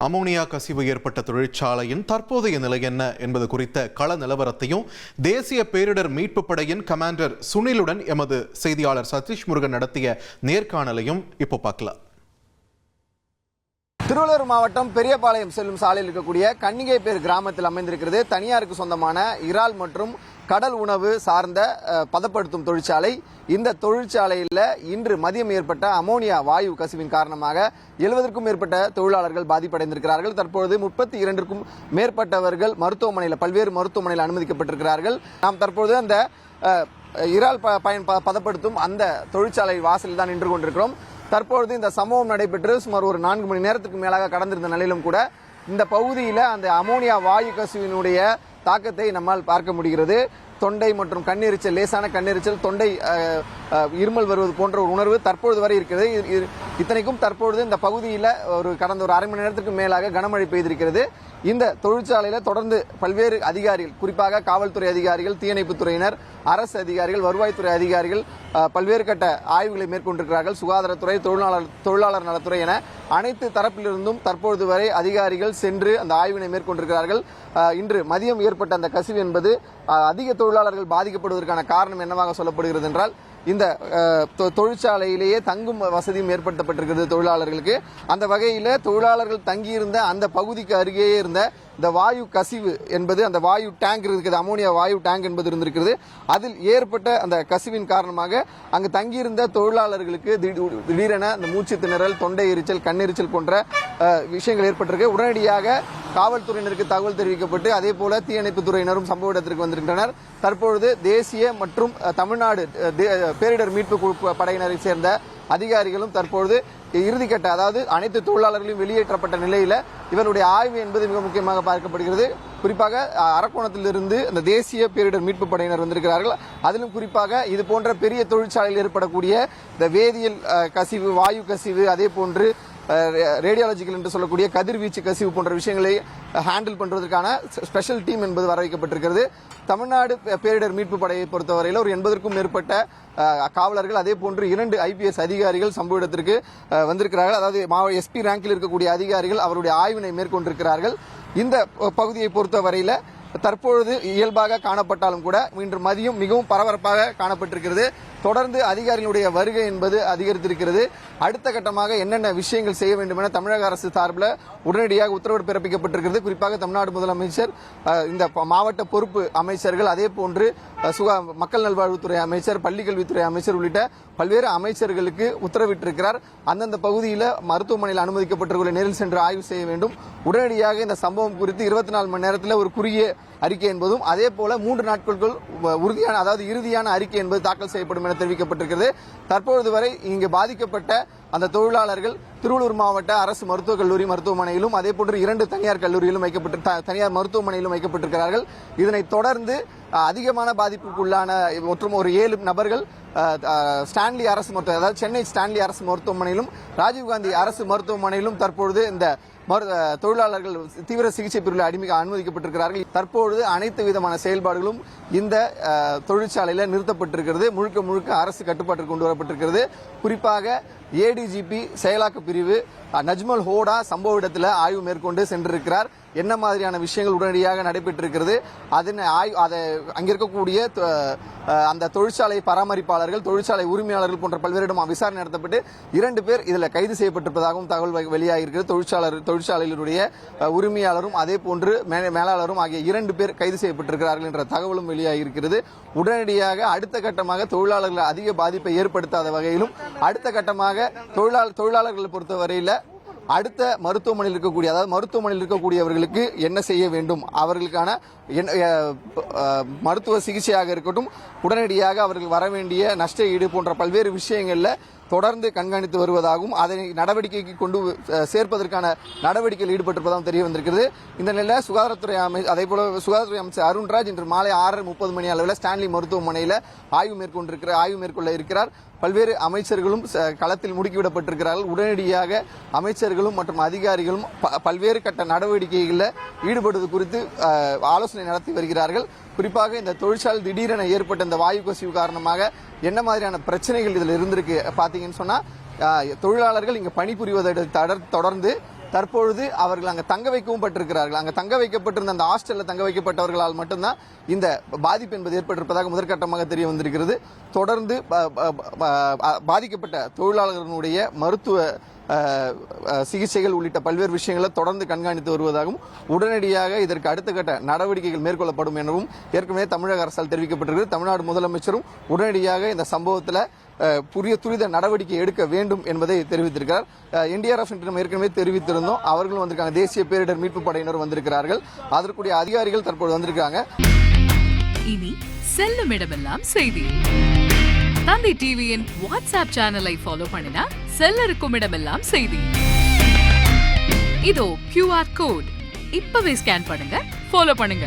Ammonia கசிவு ஏற்பட்ட தொழிற்சாலையின் தற்போதைய நிலை என்ன என்பது குறித்த கள நிலவரத்தையும் தேசிய பேரிடர் மீட்பு படையின் கமாண்டர் சுனிலுடன் எமது செய்தியாளர் சதீஷ் முருகன் நடத்திய நேர்காணலையும் இப்போ பார்க்கலாம். திருவள்ளூர் மாவட்டம் பெரியபாளையம் செல்லும் சாலையில் இருக்கக்கூடிய கன்னிகைப்பேர் கிராமத்தில் அமைந்திருக்கிறது தனியாருக்கு சொந்தமான இறால் மற்றும் கடல் உணவு சார்ந்த பதப்படுத்தும் தொழிற்சாலை. இந்த தொழிற்சாலையில் இன்று மதியம் ஏற்பட்ட அமோனியா வாயு கசிவின் காரணமாக 70க்கும் மேற்பட்ட தொழிலாளர்கள் பாதிப்படைந்திருக்கிறார்கள். தற்பொழுது 32க்கும் மேற்பட்டவர்கள் பல்வேறு மருத்துவமனையில் அனுமதிக்கப்பட்டிருக்கிறார்கள். நாம் தற்பொழுது அந்த இறால் பதப்படுத்தும் அந்த தொழிற்சாலை வாசலில் தான் நின்று கொண்டிருக்கிறோம். தற்பொழுது இந்த சம்பவம் நடைபெற்று சுமார் ஒரு 4 மணி நேரத்துக்கு மேலாக கடந்திருந்த நிலையிலும் கூட இந்த பகுதியில் அந்த அமோனியா வாயு கசிவினுடைய தாக்கத்தை நம்மால் பார்க்க முடிகிறது. தொண்டை மற்றும் கண்ணெரிச்சல், லேசான கண்ணெரிச்சல், தொண்டை இருமல் வருவது போன்ற ஒரு உணர்வு தற்பொழுது வரை இருக்கிறது. இத்தனைக்கும் தற்பொழுது இந்த பகுதியில் கடந்த ஒரு அரை மணி நேரத்துக்கு மேலாக கனமழை பெய்திருக்கிறது. இந்த தொழிற்சாலையில் தொடர்ந்து பல்வேறு அதிகாரிகள், குறிப்பாக காவல்துறை அதிகாரிகள், தீயணைப்புத்துறையினர், அரசு அதிகாரிகள், வருவாய்த்துறை அதிகாரிகள் பல்வேறு கட்ட ஆய்வுகளை மேற்கொண்டிருக்கிறார்கள். சுகாதாரத்துறை, தொழிலாளர் நலத்துறை என அனைத்து தரப்பிலிருந்தும் தற்பொழுது வரை அதிகாரிகள் சென்று அந்த ஆய்வினை மேற்கொண்டிருக்கிறார்கள். இன்று மதியம் ஏற்பட்ட அந்த கசிவு என்பது அதிக தொழிலாளர்கள் பாதிக்கப்படுவதற்கான காரணம் என்னவாக சொல்லப்படுகிறது என்றால், இந்த தொழிற்சாலையிலேயே தங்கும் வசதியும் ஏற்படுத்தப்பட்டிருக்கிறது தொழிலாளர்களுக்கு. அந்த வகையில் தொழிலாளர்கள் தங்கியிருந்த அந்த பகுதிக்கு அருகே இருந்த இந்த வாயு கசிவு என்பது, அந்த வாயு டேங்க் இருக்குது, அமோனியா வாயு டேங்க் என்பது இருந்திருக்கிறது. அதில் ஏற்பட்ட அந்த கசிவின் காரணமாக அங்கு தங்கியிருந்த தொழிலாளர்களுக்கு திடீரென அந்த மூச்சு திணறல், தொண்டை எரிச்சல், கண்ணெரிச்சல் போன்ற விஷயங்கள் ஏற்பட்டிருக்கு. உடனடியாக காவல்துறையினருக்கு தகவல் தெரிவிக்கப்பட்டு அதே போல தீயணைப்பு துறையினரும் சம்பவ இடத்திற்கு வந்திருக்கின்றனர். தற்பொழுது தேசிய மற்றும் தமிழ்நாடு பேரிடர் மீட்பு படையினரை சேர்ந்த அதிகாரிகளும் தற்பொழுது இறுதிக்கட்ட, அதாவது அனைத்து தொழிலாளர்களையும் வெளியேற்றப்பட்ட நிலையில இவருடைய ஆய்வு என்பது மிக முக்கியமாக பார்க்கப்படுகிறது. குறிப்பாக அரக்கோணத்திலிருந்து இந்த தேசிய பேரிடர் மீட்பு படையினர் வந்திருக்கிறார்கள். அதிலும் குறிப்பாக இது போன்ற பெரிய தொழிற்சாலையில் ஏற்படக்கூடிய இந்த வேதியியல் கசிவு, வாயு கசிவு, அதே போன்று ரேடியாலஜிக்கல் என்று சொல்லக்கூடிய கதிர்வீச்சு கசிவு போன்ற விஷயங்களை ஹேண்டில் பண்றதற்கான ஸ்பெஷல் டீம் என்பது வர வைக்கப்பட்டிருக்கிறது. தமிழ்நாடு பேரிடர் மீட்பு படையை பொறுத்தவரையில் ஒரு 80க்கும் மேற்பட்ட காவலர்கள், அதே போன்று 2 IPS அதிகாரிகள் சம்பவ இடத்திற்கு வந்திருக்கிறார்கள். அதாவது SP ரேங்கில் இருக்கக்கூடிய அதிகாரிகள் அவருடைய ஆய்வினை மேற்கொண்டிருக்கிறார்கள். இந்த பகுதியை பொறுத்தவரையில் தற்பொழுது இயல்பாக காணப்பட்டாலும் கூட இன்று மதியம் மிகவும் பரபரப்பாக காணப்பட்டிருக்கிறது. தொடர்ந்து அதிகாரிகளுடைய வருகை என்பது அதிகரித்திருக்கிறது. அடுத்த கட்டமாக என்னென்ன விஷயங்கள் செய்ய வேண்டும் என தமிழக அரசு சார்பில் உடனடியாக உத்தரவு பிறப்பிக்கப்பட்டிருக்கிறது. குறிப்பாக தமிழ்நாடு முதலமைச்சர், இந்த மாவட்ட பொறுப்பு அமைச்சர்கள், அதே போன்று மக்கள் நல்வாழ்வுத்துறை அமைச்சர், பள்ளிக்கல்வித்துறை அமைச்சர் உள்ளிட்ட பல்வேறு அமைச்சர்களுக்கு உத்தரவிட்டிருக்கிறார். அந்தந்த பகுதியில் மருத்துவமனையில் அனுமதிக்கப்பட்டவர்களை நேரில் சென்று ஆய்வு செய்ய வேண்டும். உடனடியாக இந்த சம்பவம் குறித்து 24 மணி நேரத்தில் ஒரு குறுகிய அறிக்கை என்பதும், அதே போல 3 நாட்களுக்குள் உறுதியான, அதாவது இறுதியான அறிக்கை என்பது தாக்கல் செய்யப்படும் என தெரிவிக்கப்பட்டிருக்கிறது. தற்பொழுது வரை இங்கு பாதிக்கப்பட்ட அந்த தொழிலாளர்கள் திருவள்ளூர் மாவட்ட அரசு மருத்துவக் கல்லூரி மருத்துவமனையிலும், அதே போன்று 2 தனியார் கல்லூரியிலும் தனியார் மருத்துவமனையிலும் வைக்கப்பட்டிருக்கிறார்கள். இதனைத் தொடர்ந்து அதிகமான பாதிப்புக்குள்ளான மற்றும் ஒரு 7 நபர்கள் ஸ்டான்லி அரசு மருத்துவ, அதாவது சென்னை ஸ்டான்லி அரசு மருத்துவமனையிலும் ராஜீவ்காந்தி அரசு மருத்துவமனையிலும் தற்பொழுது இந்த தொழிலாளர்கள் தீவிர சிகிச்சை பிரிவில் அனுமதிக்கப்பட்டிருக்கிறார்கள். தற்பொழுது அனைத்து விதமான செயல்பாடுகளும் இந்த தொழிற்சாலையில் நிறுத்தப்பட்டிருக்கிறது. முழுக்க அரசு கட்டுப்பாட்டிற்கு கொண்டு வரப்பட்டிருக்கிறது. குறிப்பாக ADGP செயலாக்க பிரிவு நஜ்மல் ஹோடா சம்பவ இடத்தில் ஆய்வு மேற்கொண்டு சென்றிருக்கிறார். என்ன மாதிரியான விஷயங்கள் உடனடியாக நடைபெற்றிருக்கிறது, அங்க இருக்கக்கூடிய அந்த தொழிற்சாலை பராமரிப்பாளர்கள், தொழிற்சாலை உரிமையாளர்கள் போன்ற பல்வேறிடம் விசாரணை நடத்தப்பட்டு 2 பேர் இதில் கைது செய்யப்பட்டிருப்பதாகவும் தகவல் வெளியாகியிருக்கிறது. தொழிற்சாலைகளுடைய உரிமையாளரும் அதே போன்று மேலாளரும் ஆகிய 2 பேர் கைது செய்யப்பட்டிருக்கிறார்கள் என்ற தகவலும் வெளியாகியிருக்கிறது. உடனடியாக அடுத்த கட்டமாக தொழிலாளர்கள் அதிக பாதிப்பை ஏற்படுத்தாத வகையிலும் அடுத்த கட்டமாக தொழிலாளர்களை பொறுத்தவரையில் அடுத்த மருத்துவமனையில் இருக்கக்கூடிய, அதாவது மருத்துவமனையில் இருக்கக்கூடியவர்களுக்கு என்ன செய்ய வேண்டும், அவர்களுக்கான மருத்துவ சிகிச்சையாக இருக்கட்டும், உடனடியாக அவர்கள் வர வேண்டிய நஷ்ட ஈடு போன்ற பல்வேறு விஷயங்களில் தொடர்ந்து கண்காணித்து வருவதாகவும் அதனை நடவடிக்கைக்கு கொண்டு சேர்ப்பதற்கான நடவடிக்கையில் ஈடுபட்டிருப்பதாகவும் தெரிய வந்திருக்கிறது. இந்த நிலையில் சுகாதாரத்துறை அமைச்சர் அருண்ராஜ் இன்று மாலை 6:30 மணி அளவில் ஸ்டான்லி மருத்துவமனையில் ஆய்வு மேற்கொள்ள இருக்கிறார். பல்வேறு அமைச்சர்களும் களத்தில் முடுக்கிவிடப்பட்டிருக்கிறார்கள். உடனடியாக அமைச்சர்களும் மற்றும் அதிகாரிகளும் பல்வேறு கட்ட நடவடிக்கைகளில் ஈடுபடுவது குறித்து ஆலோசனை நடத்தி வருகிறார்கள். குறிப்பாக இந்த தொழிற்சாலை திடீரென ஏற்பட்ட இந்த வாயு கசிவு காரணமாக என்ன மாதிரியான பிரச்சனைகள் இதில் இருந்திருக்கு பார்த்தீங்கன்னு சொன்னா, தொழிலாளர்கள் இங்கு பணிபுரிவதை தொடர்ந்து தற்பொழுது அவர்கள் அங்கே தங்க வைக்கவும் பட்டிருக்கிறார்கள். அங்கே தங்க வைக்கப்பட்டிருந்த அந்த ஹாஸ்டலில் தங்க வைக்கப்பட்டவர்களால் மட்டும்தான் இந்த பாதிப்பு என்பது ஏற்பட்டிருப்பதாக முதற்கட்டமாக தெரிய வந்திருக்கிறது. தொடர்ந்து பாதிக்கப்பட்ட தொழிலாளர்களுடைய மருத்துவ சிகிச்சைகள் உள்ளிட்ட பல்வேறு விஷயங்களை தொடர்ந்து கண்காணித்து வருவதாகவும் உடனடியாக இதற்கு அடுத்த கட்ட நடவடிக்கைகள் மேற்கொள்ளப்படும் எனவும் ஏற்கனவே தமிழக அரசால் தெரிவிக்கப்பட்டிருக்கிறது. தமிழ்நாடு முதலமைச்சரும் உடனடியாக இந்த சம்பவத்தில் துரித நடவடிக்கை எடுக்க வேண்டும் என்பதை தெரிவித்திருக்கிறார். NDRF என்று நம்ம ஏற்கனவே தெரிவித்திருந்தோம். அவர்களும் வந்திருக்காங்க. தேசிய பேரிடர் மீட்பு படையினர் வந்திருக்கிறார்கள். அதற்குரிய அதிகாரிகள் தற்போது வந்திருக்காங்க. இனி செல்லும் இடமெல்லாம் செய்தி. தந்தை டிவியின் வாட்ஸ்அப் சேனலை ஃபாலோ பண்ணினா செல்ல இருக்கும் இடமெல்லாம் செய்தி. இதோ QR கோட் இப்பவே ஸ்கேன் பண்ணுங்க, ஃபாலோ பண்ணுங்க.